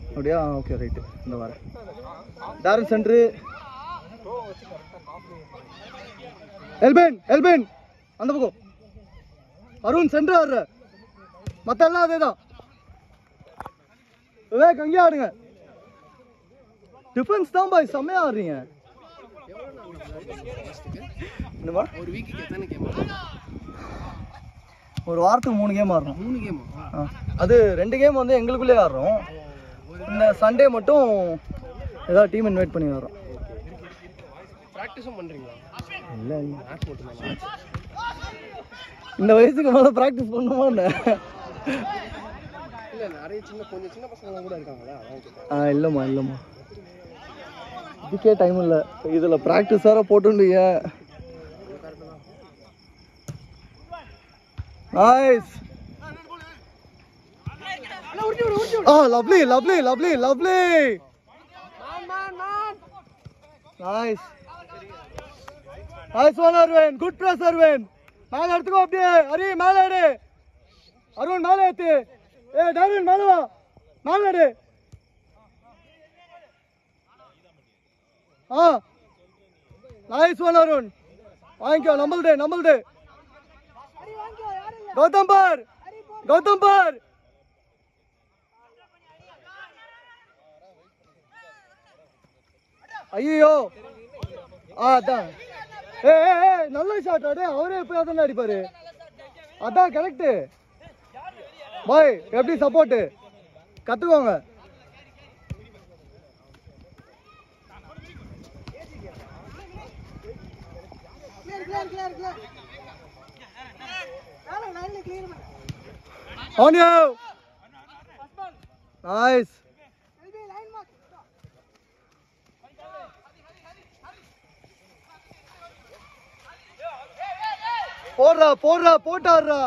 அப்படியா? Okay right. இந்த வரேன். டாரன் சென்ட்ரு. எல்பென் அந்த பக்கம். அருண் சென்ட்ரு ஆடுற. மற்ற எல்லாம் அதே தான். விவேக் அங்கேயே ஆடுங்க. டிஃபென்ஸ் தான் பாய் செம்மையா ஆடுறீங்க. என்னமா ஒரு வீக்குக்கு எத்தனை கேம்? ஒரு வாரத்துக்கு 3 கேம் ஆடுறோம். 3 கேம்? அது 2 கேம் வந்து எங்களுக்குள்ளே ஆடுறோம். இந்த சண்டே மட்டும் ஏதாவது டீம் இன்வைட் பண்ணி ஆடுறோம். ப்ராக்டிஸும் பண்ணுறீங்களா? இல்லை மேட்ச் மட்டும். இந்த வயசுக்கு மேலே ப்ராக்டிஸ் பண்ணுமா? இல்லை நிறைய கொஞ்சம் சின்ன பசங்களாம் கூட இருக்காங்களா? இல்லைம்மா இதுக்கே டைம் இல்லை. இதில் ப்ராக்டிஸ் வேறு போட்டுண்டிய. Nice. Lovely nice one Arvin. Good press Arvin. மேலே எடுத்துக்கோ. அப்படியே ஹரி மேலே எடு. அருண் மேலே ஏற்று. டார்வின் மேலே வா. மேலே எடு. Nice one Arun. வாங்கிக்கோ. நம்மள்து கௌதம் பார். ஐயோ அதான். நல்ல ஷாட் ஆடு. அவரே எப்போ தானே அடிப்பாரு. அதான் கரெக்டு பாய். எப்படி சப்போர்ட்டு கற்றுக்கோங்க. On you. Nice. போட்டாடுறா.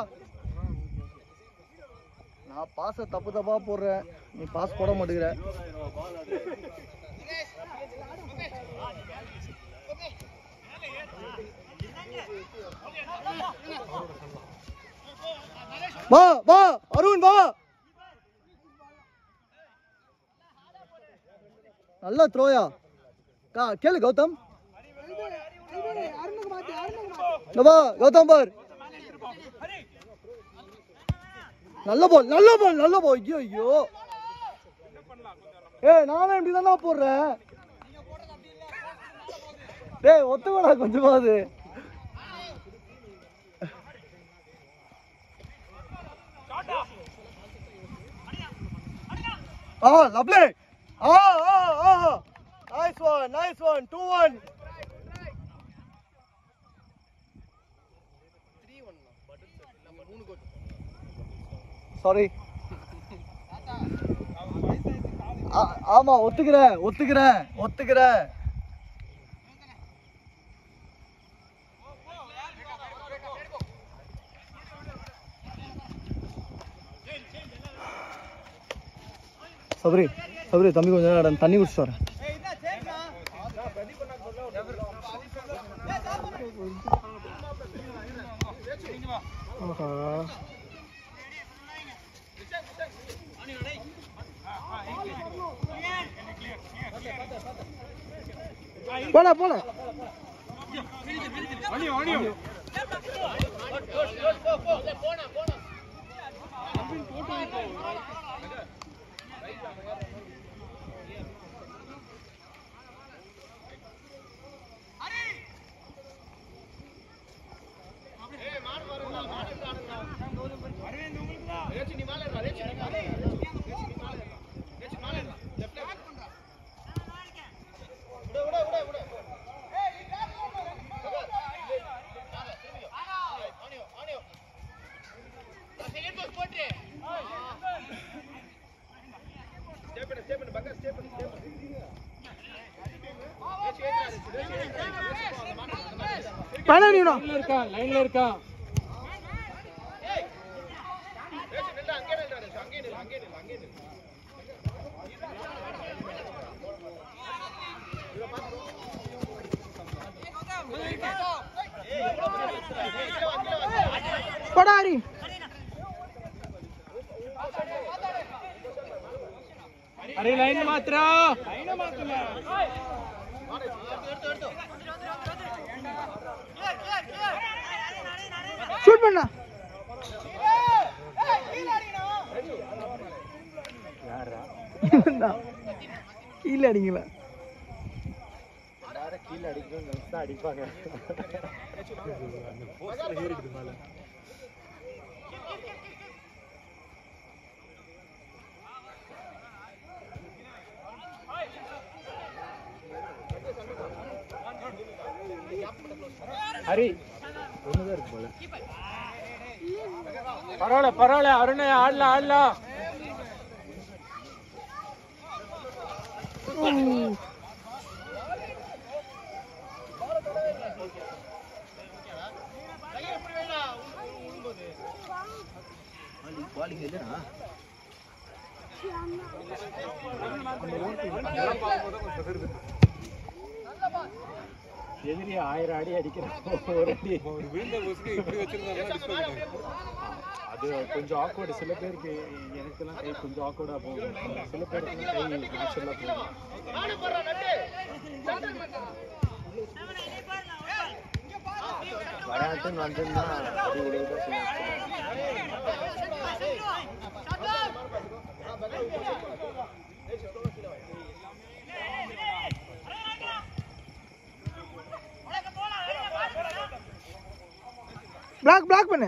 நான் பாஸை தப்பா போடுறேன். நீ பாஸ் போட மாட்டேங்கிற. வா அருண் வா. நல்ல த்ரோயா. கேளு கௌதம். வா கௌதம் பார். நல்ல பால். ஐயோ நானும் இப்படி தானே போடுறேன். ஒத்துக்கடா கொஞ்சமாவது. lovely. Nice one. 2-1. 3-1. நம்ம 3 கோல். சாரி. ஆமா ஒத்துக்கிறேன். சபரி தம்பி கொஞ்சம் நேரம் தண்ணி குடிச்சிட்டு வரேன். போல லைன்ல இருக்கா. படாரி अरे लाइन मात्रा ஷூட் பண்ணா யாரா கீழ அடிங்களா யார கீழ அடிக்கணும் நினைச்சா அடிப்பாங்க போஸ்ட்ல ஏறிடுது மேல ஹரி ஒண்ணுதான் இருக்கு போல பரவாயில்ல அருண் ஆடலாம் எதிரி 1000 அடி அடிக்கிறான் ஒரு அடி விழுந்த போஸ்க்கு இப்படி வச்சிருந்தாங்க அது கொஞ்சம் ஆக்வர்டு சில பேருக்கு எனக்கெல்லாம் கை கொஞ்சம் ஆக்வர்டா போகும் சில பேருக்கு கை நேச்சுரலா போகும் வராட்டுன்னு வந்ததுன்னா அது விளைவுதான் பிளாக் பண்ணு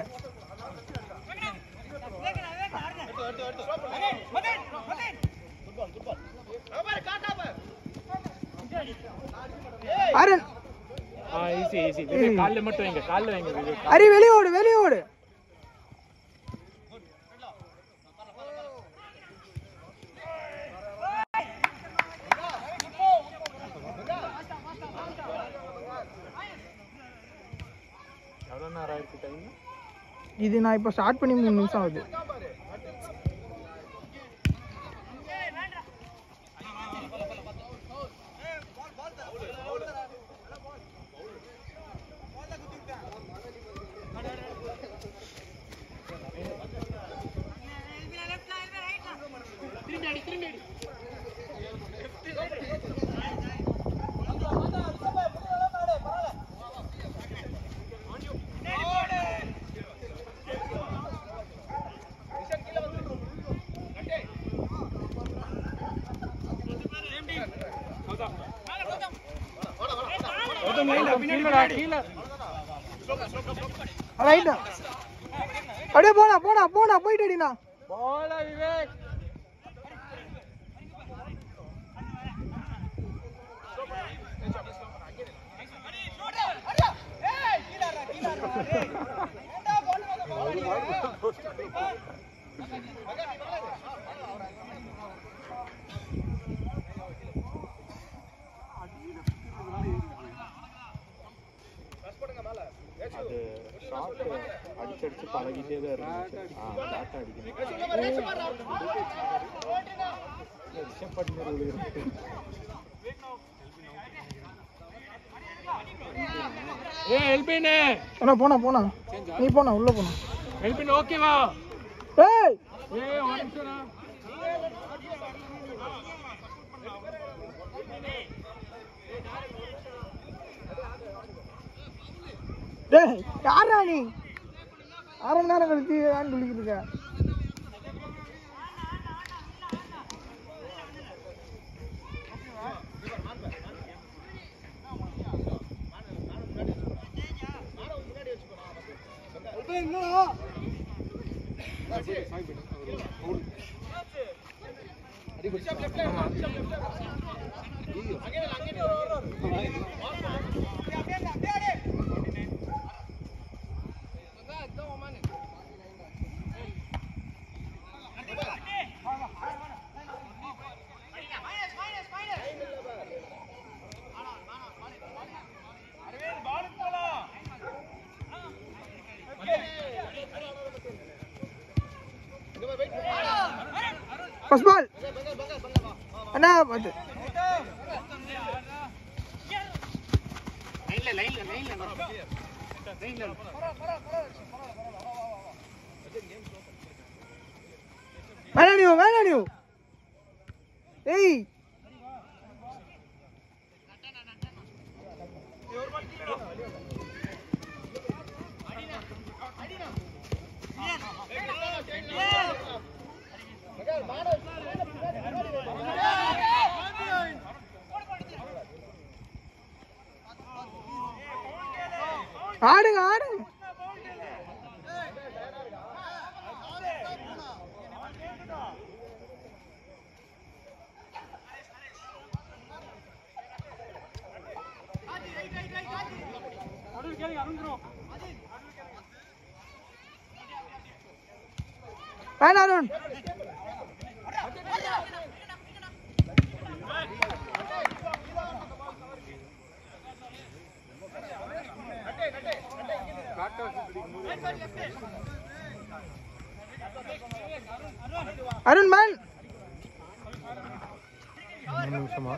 அருண் ஈஸி கால்ல மட்டும் வைங்க கால்ல வைங்க அரி வெளிய ஓடு எவ்வளவு நேரம் ஆயிடுச்சு டைம் இது நான் இப்ப ஸ்டார்ட் பண்ணி 3 நிமிஷம் ஆகுது அப்படியே போனா போயிட்டு அடினா போல விவேக் அது ஷாட் அடிச்சு பழகிட்டே தான் இருந்துச்சு ஷாட் அடிக்கணும் ரிஷப் பட்னர் விழுகிறது எல்பினே போனா நீ போனா உள்ள போனா எல்பின் ஓகேவா ஏய் ஒரு நிமிஷம் டேய் யாரா நீ 6 மணி நேரம் கழிச்சு ஆன் சொல்லிக்கிட்டு இருக்க फर्स्ट बॉल अना बात मैंने नहीं ஏய் ஆடுங்க ஆடுங்க அருண் அருண் மேன் நிமிஷமா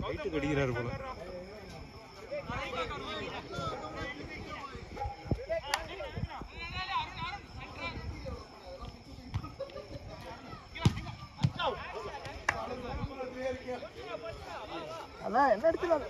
ரைட்டுக்கு அடிக்கிறாரு போல. அதான் என்ன அடிச்சுடாது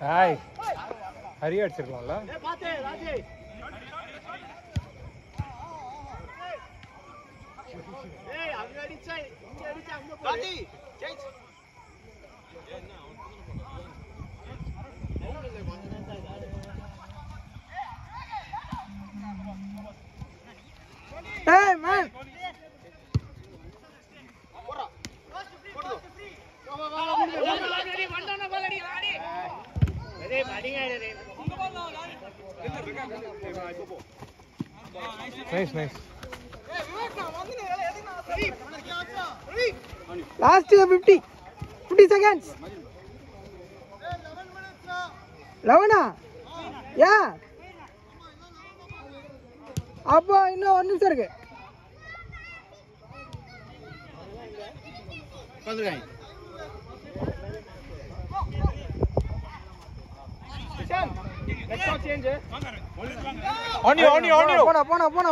ஹாய் ஹரி அடிச்சிருக்கலாம்ல. Hey man nice nice. last 50 seconds 11 yeah அப்போ இன்னும் 1 நிமிஷம் இருக்கு.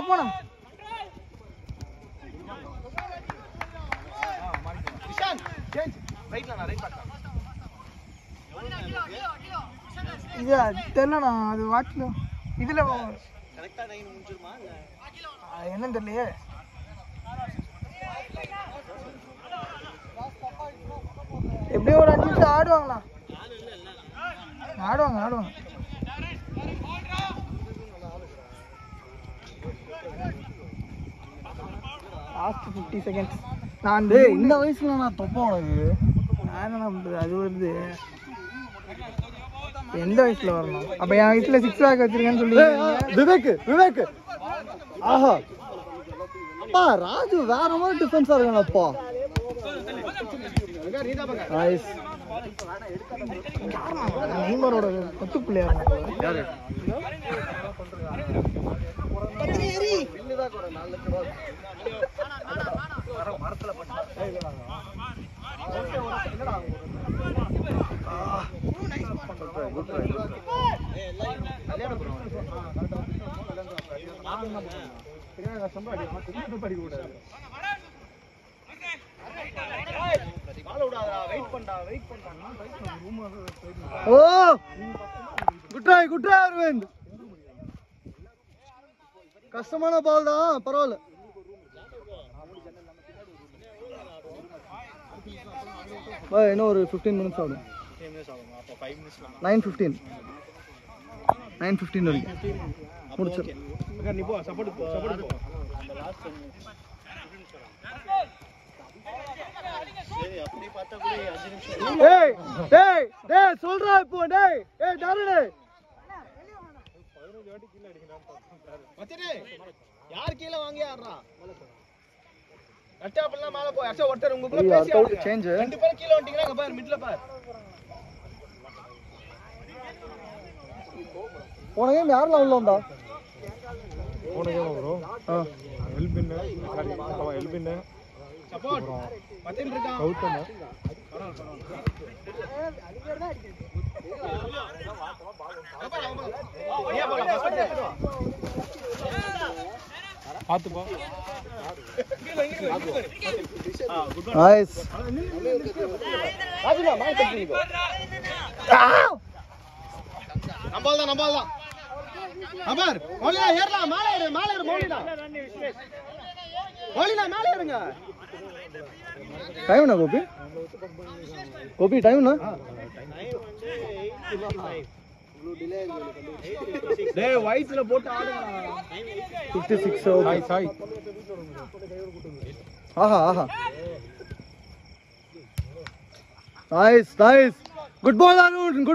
போனா இது தெரியலண்ணா அது வாட்ச்ல இதுல என்னன்னு தெரியலையே. எப்படியும் ஒரு 5 நிமிஷம் ஆடுவாங்கண்ணா. ஆடுவாங்க லாஸ்ட் 50 செகண்ட்ஸ். நான் இந்த வயசுல நான் தொப்ப உனக்கு நான் என்ன பண்றது, அது வருது எந்த வயசுல வரணும். அப்ப என் வயசுல 6 பேக் வச்சிருக்கேன்னு சொல்லி விவேக் ஆஹா அப்பா ராஜு வேற மாதிரி டிஃபென்ஸா இருக்கானப்பா. நெய்மரோட கொத்து பிள்ளையார் யாரு ஓ குட் ட்ரை அரவிந்த். கஷ்டமான பால் தான், பரவாயில்ல. இன்னும் ஒரு 15 மினிட்ஸ் ஆகும். 9:15. 9:15 வரைக்கும் முடிச்சிடும். நீ போ சப்போர்ட் போ. அப்படி பார்த்தா கூட 5 நிமிஷம். டேய் சொல்றா இப்போ டேய் டாருடே 15 வாட்டி கீழ அடிக்கறான் மச்சடே யார் கீழ வாங்கி ஆடுறா அட்டாப்லாம் மேல போய் அச்சா ஒருத்தர் உங்க கூட பேசி அவுட் சேஞ்ச் ரெண்டு பேரும் கீழ வந்துட்டீங்களா அங்க பாரு மிட்ல பாரு போன கேம் யாரெல்லாம் உள்ள வந்தா போன கேம் ப்ரோ எல்பின் அவன் எல்பின் சப்போர்ட் மத்தின் இருக்கான் கௌதம் பாத்து போ நைஸ் ராஜுனா மால் கட்டிங்க நம்பால் தான் அமர் மௌலினா ஏறலாம் மேலே ஏறு மௌலினா மேலே ஏறுங்க டைம்னா கோபி டைம்னா டேய் வைட்ல போட்டு ஆடுங்க 56 ஓகே சாய் ஆஹா நைஸ் குட் பால் அருண்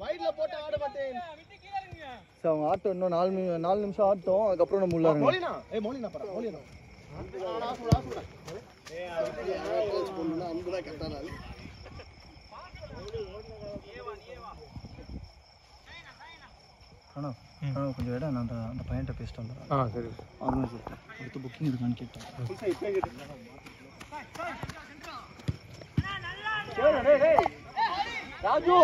வைட்ல போட்டு ஆட மாட்டேன் சோ அவங்க ஆட்டம் இன்னும் 4 நிமிஷம் ஆட்டம் அதுக்கு அப்புறம் நம்ம உள்ள இறங்கலாம் மௌலினா பரா மௌலினா அண்ணா கொஞ்சம் இடம் நான் அந்த பையன்கிட்ட பேசிட்டேன் சரி அவனும் சொல்லிட்டேன் அடுத்த புக்கிங் இருக்கான்னு கேட்டேன் ராஜு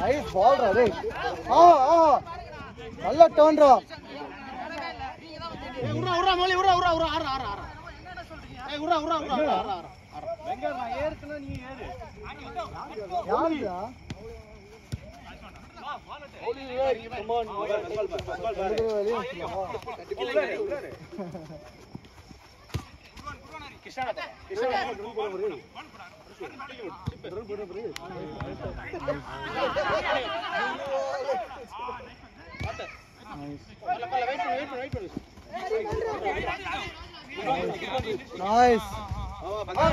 நைஸ் பால் ரா டேய் நல்ல டர்ன் ரா உர்ரா மௌலி உர்ரா ஆறு ஏய் உர்ரா வெங்கட் நான் ஏறுறேன்னா நீ ஏறு யாருடா மௌலி ஏறு கம் ஆன் கிஷானா நைஸ்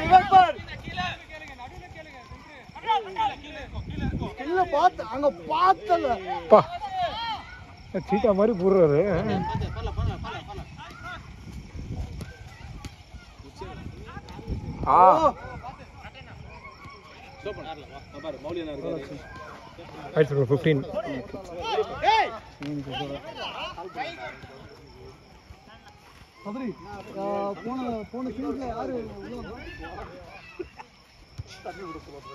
விவேக் பார் இல்ல பாத்து அங்க பார்த்தல பா சீட்டா மாதிரி போடுறாரு பாரு மௌலினா இருக்காரு ஆயிடுச்சு ப்ரோ 15 ஏய் சபரி போன சீன்ல யாரு உள்ள வந்தா தண்ணி விடுறோம்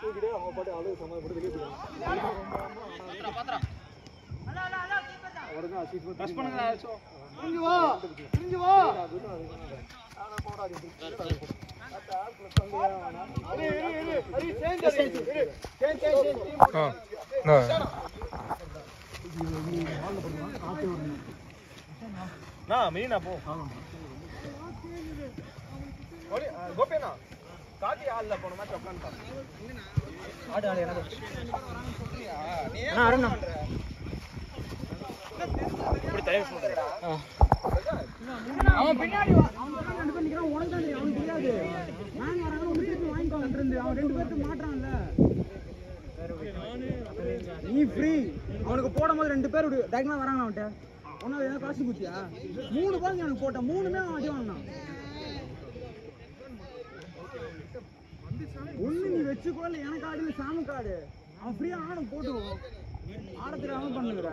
தூக்கிட்டு அவங்க பாட்டு அளவு சமாளிப்பட்டு வெளியே போயிடுவாங்க. மீனா போ கோபியண்ணா காட்டி ஆள்ல போன மாதிரி உட்காந்து ஆடு ஆடு எனக்கு அருணா இப்படி தயவு அவன் பின்னாடி ரெண்டு பேர் நிக்கிறான் உனக்கு தான் அவனுக்கு தெரியாது நான் வராங்க ஒரு பேருக்கு வாங்கிக்கோங்க இருந்து அவன் ரெண்டு பேருக்கு மாட்டான்ல நீ ஃப்ரீ அவனுக்கு போடும்போது ரெண்டு பேர் டைரக்டா வராங்க அவன்கிட்ட ஒன்னாவது என்ன காசு குத்தியா 3 பால் எனக்கு போட்டேன் 3மே அவன் அடி வாங்கினான் ஒண்ணு நீ வச்சுக்கோ இல்ல எனக்கு ஆடுல சாமி காடு அவன் ஃப்ரீயா ஆடும் போட்டுவோம் ஆடத்துல அவன் பண்ணுகிற